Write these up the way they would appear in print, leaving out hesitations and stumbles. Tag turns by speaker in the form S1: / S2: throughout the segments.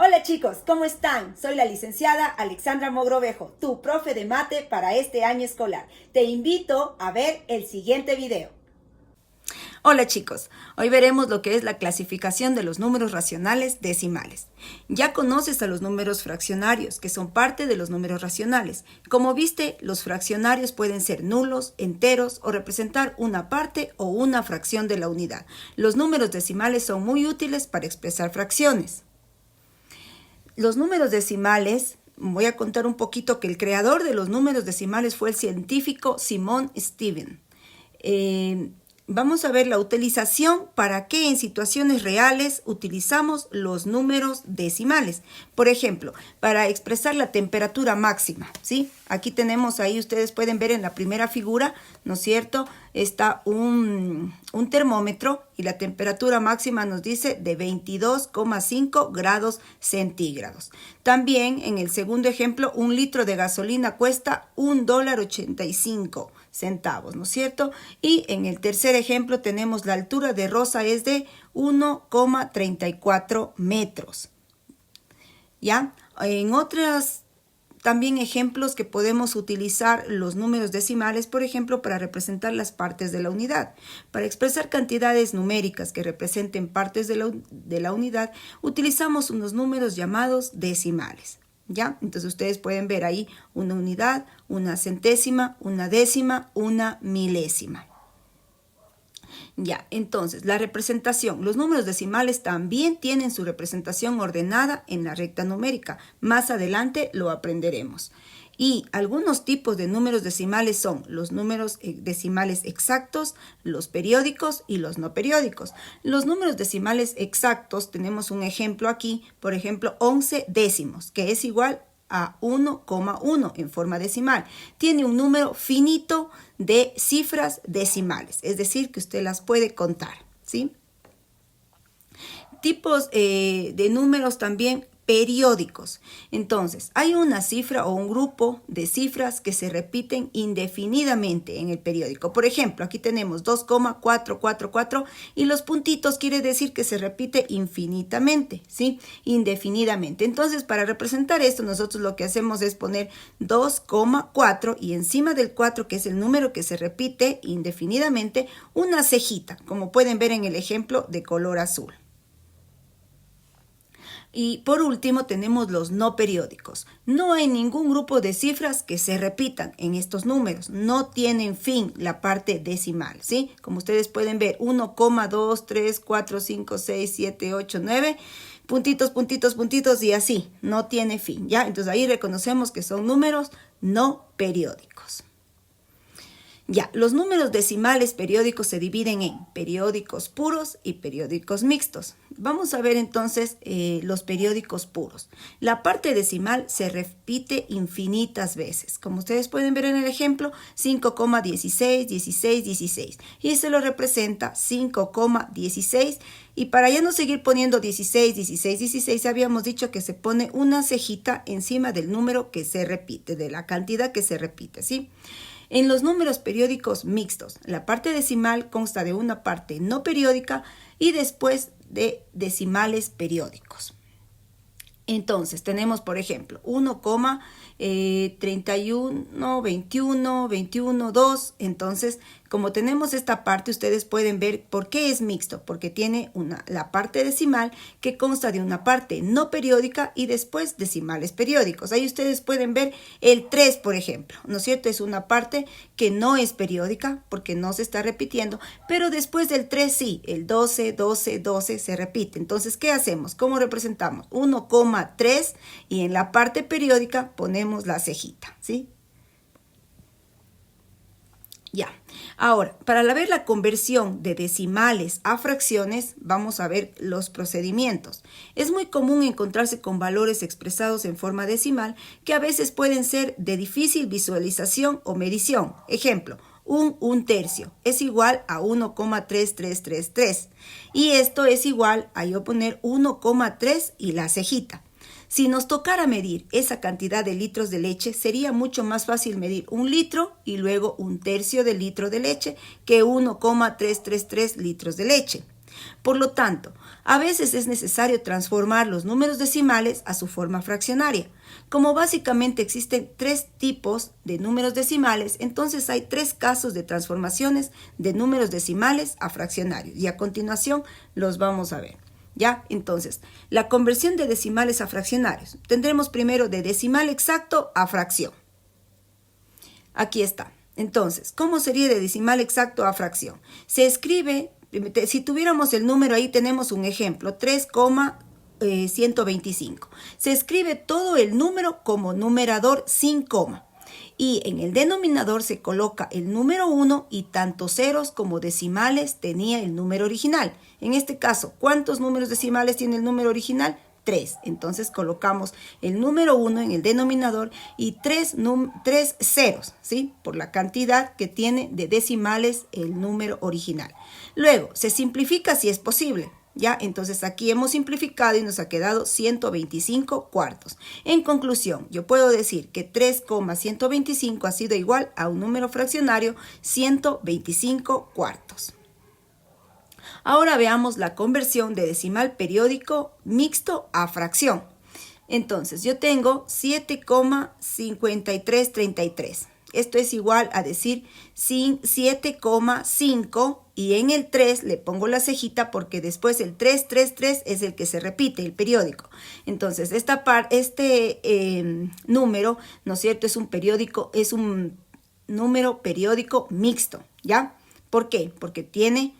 S1: Hola chicos, ¿cómo están? Soy la licenciada Alexandra Mogrovejo, tu profe de mate para este año escolar. Te invito a ver el siguiente video. Hola chicos, hoy veremos lo que es la clasificación de los números racionales decimales. Ya conoces a los números fraccionarios, que son parte de los números racionales. Como viste, los fraccionarios pueden ser nulos, enteros o representar una parte o una fracción de la unidad. Los números decimales son muy útiles para expresar fracciones. Los números decimales, voy a contar un poquito que el creador de los números decimales fue el científico Simon Stevin. Vamos a ver la utilización, para qué en situaciones reales utilizamos los números decimales. Por ejemplo, para expresar la temperatura máxima, ¿sí? Aquí tenemos, ahí ustedes pueden ver en la primera figura, ¿no es cierto? Está un termómetro y la temperatura máxima nos dice de 22,5 grados centígrados. También en el segundo ejemplo, un litro de gasolina cuesta $1.85, ¿no es cierto? Y en el tercer ejemplo tenemos la altura de Rosa es de 1,34 metros. ¿Ya? En otras también ejemplos que podemos utilizar los números decimales, por ejemplo, para representar las partes de la unidad. Para expresar cantidades numéricas que representen partes de la unidad, utilizamos unos números llamados decimales. ¿Ya? Entonces ustedes pueden ver ahí una unidad, una centésima, una décima, una milésima. Ya, entonces la representación. Los números decimales también tienen su representación ordenada en la recta numérica. Más adelante lo aprenderemos. Y algunos tipos de números decimales son los números decimales exactos, los periódicos y los no periódicos. Los números decimales exactos, tenemos un ejemplo aquí, por ejemplo, 11 décimos, que es igual a 1,1 en forma decimal. Tiene un número finito de cifras decimales, es decir, que usted las puede contar, ¿sí? Tipos de números también periódicos. Entonces, hay una cifra o un grupo de cifras que se repiten indefinidamente en el periódico. Por ejemplo, aquí tenemos 2,444 y los puntitos quiere decir que se repite infinitamente, ¿sí? Indefinidamente. Entonces, para representar esto, nosotros lo que hacemos es poner 2,4 y encima del 4, que es el número que se repite indefinidamente, una cejita, como pueden ver en el ejemplo de color azul. Y por último tenemos los no periódicos. No hay ningún grupo de cifras que se repitan en estos números. No tienen fin la parte decimal, ¿sí? Como ustedes pueden ver, 1, 2, 3, 4, 5, 6, 7, 8, 9, puntitos, puntitos, puntitos y así. No tiene fin, ¿ya? Entonces ahí reconocemos que son números no periódicos. Ya, los números decimales periódicos se dividen en periódicos puros y periódicos mixtos. Vamos a ver entonces los periódicos puros. La parte decimal se repite infinitas veces. Como ustedes pueden ver en el ejemplo, 5,16, 16, 16. Y se lo representa 5,16. Y para ya no seguir poniendo 16, 16, 16, habíamos dicho que se pone una cejita encima del número que se repite, de la cantidad que se repite, ¿sí? En los números periódicos mixtos, la parte decimal consta de una parte no periódica y después de decimales periódicos. Entonces, tenemos, por ejemplo, 1,31, 21, 21, 2. Entonces, como tenemos esta parte, ustedes pueden ver por qué es mixto, porque tiene la parte decimal que consta de una parte no periódica y después decimales periódicos. Ahí ustedes pueden ver el 3, por ejemplo, ¿no es cierto? Es una parte que no es periódica porque no se está repitiendo, pero después del 3 sí, el 12, 12, 12 se repite. Entonces, ¿qué hacemos? ¿Cómo representamos? 1,3 y en la parte periódica ponemos la cejita, ¿sí? Ya, ahora, para ver la conversión de decimales a fracciones, vamos a ver los procedimientos. Es muy común encontrarse con valores expresados en forma decimal que a veces pueden ser de difícil visualización o medición. Ejemplo, un tercio es igual a 1,3333 y esto es igual a yo poner 1,3 y la cejita. Si nos tocara medir esa cantidad de litros de leche, sería mucho más fácil medir 1 litro y luego 1/3 de litro de leche que 1,333 litros de leche. Por lo tanto, a veces es necesario transformar los números decimales a su forma fraccionaria. Como básicamente existen 3 tipos de números decimales, entonces hay 3 casos de transformaciones de números decimales a fraccionarios. Y a continuación los vamos a ver. ¿Ya? Entonces, la conversión de decimales a fraccionarios. Tendremos primero de decimal exacto a fracción. Aquí está. Entonces, ¿cómo sería de decimal exacto a fracción? Se escribe, si tuviéramos el número ahí, tenemos un ejemplo, 3,125. Se escribe todo el número como numerador sin coma. Y en el denominador se coloca el número 1 y tantos ceros como decimales tenía el número original. En este caso, ¿cuántos números decimales tiene el número original? 3. Entonces colocamos el número 1 en el denominador y 3 ceros, ¿sí? Por la cantidad que tiene de decimales el número original. Luego, se simplifica si es posible. ¿Ya? Entonces aquí hemos simplificado y nos ha quedado 125 cuartos. En conclusión, yo puedo decir que 3,125 ha sido igual a un número fraccionario 125 cuartos. Ahora veamos la conversión de decimal periódico mixto a fracción. Entonces yo tengo 7,5333. Esto es igual a decir 7,5 y en el 3 le pongo la cejita porque después el 333 es el que se repite, el periódico. Entonces este número, ¿no es cierto? Es un número periódico mixto, ¿ya? ¿Por qué? Porque tiene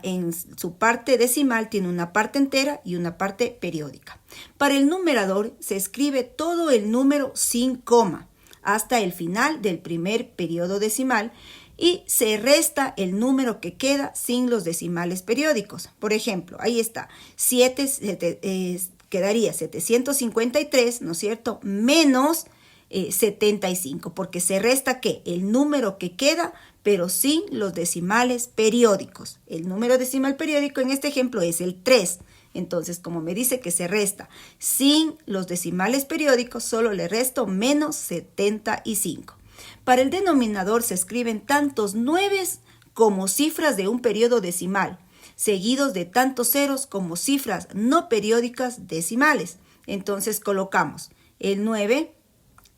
S1: en su parte decimal tiene una parte entera y una parte periódica. Para el numerador se escribe todo el número sin coma hasta el final del primer periodo decimal y se resta el número que queda sin los decimales periódicos. Por ejemplo, ahí está, quedaría 753, ¿no es cierto?, menos 75, porque se resta ¿qué? El número que queda, pero sin los decimales periódicos. El número decimal periódico en este ejemplo es el 3. Entonces, como me dice que se resta sin los decimales periódicos, solo le resto menos 75. Para el denominador se escriben tantos 9 como cifras de un periodo decimal, seguidos de tantos ceros como cifras no periódicas decimales. Entonces colocamos el 9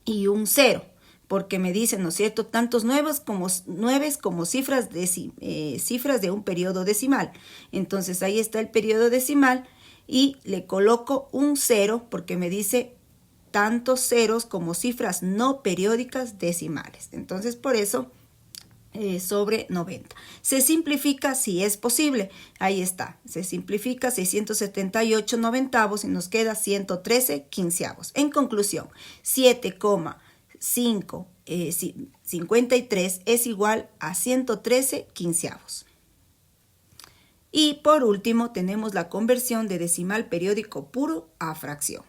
S1: y un 0, porque me dicen, ¿no es cierto?, tantos 9 como cifras de un periodo decimal. Entonces ahí está el periodo decimal y le coloco un 0 porque me dice tantos ceros como cifras no periódicas decimales. Entonces por eso sobre 90. Se simplifica si es posible. Ahí está. Se simplifica 678 noventavos y nos queda 113 quinceavos. En conclusión, 7,553 es igual a 113 quinceavos. Y por último tenemos la conversión de decimal periódico puro a fracción.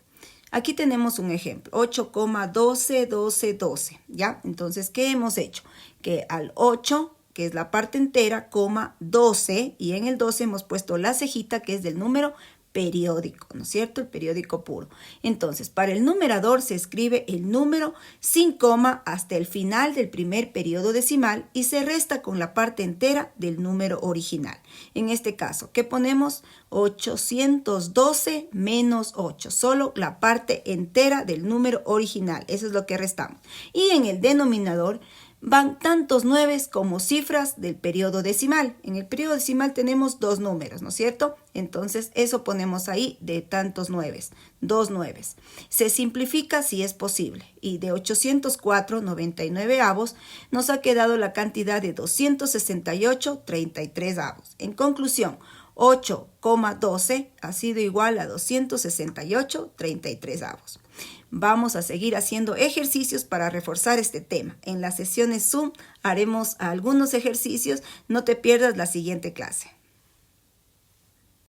S1: Aquí tenemos un ejemplo, 8,121212, ¿ya? Entonces, ¿qué hemos hecho? Que al 8, que es la parte entera, 12, y en el 12 hemos puesto la cejita, que es del número periódico, ¿no es cierto? El periódico puro. Entonces, para el numerador se escribe el número sin coma hasta el final del primer periodo decimal y se resta con la parte entera del número original. En este caso, ¿qué ponemos? 812 menos 8, solo la parte entera del número original. Eso es lo que restamos. Y en el denominador van tantos 9 como cifras del periodo decimal. En el periodo decimal tenemos 2 números, ¿no es cierto? Entonces eso ponemos ahí de tantos 9, 2 9. Se simplifica si es posible y de 804 99avos nos ha quedado la cantidad de 268 33avos. En conclusión, 8,12 ha sido igual a 268 33avos. Vamos a seguir haciendo ejercicios para reforzar este tema. En las sesiones Zoom haremos algunos ejercicios. No te pierdas la siguiente clase.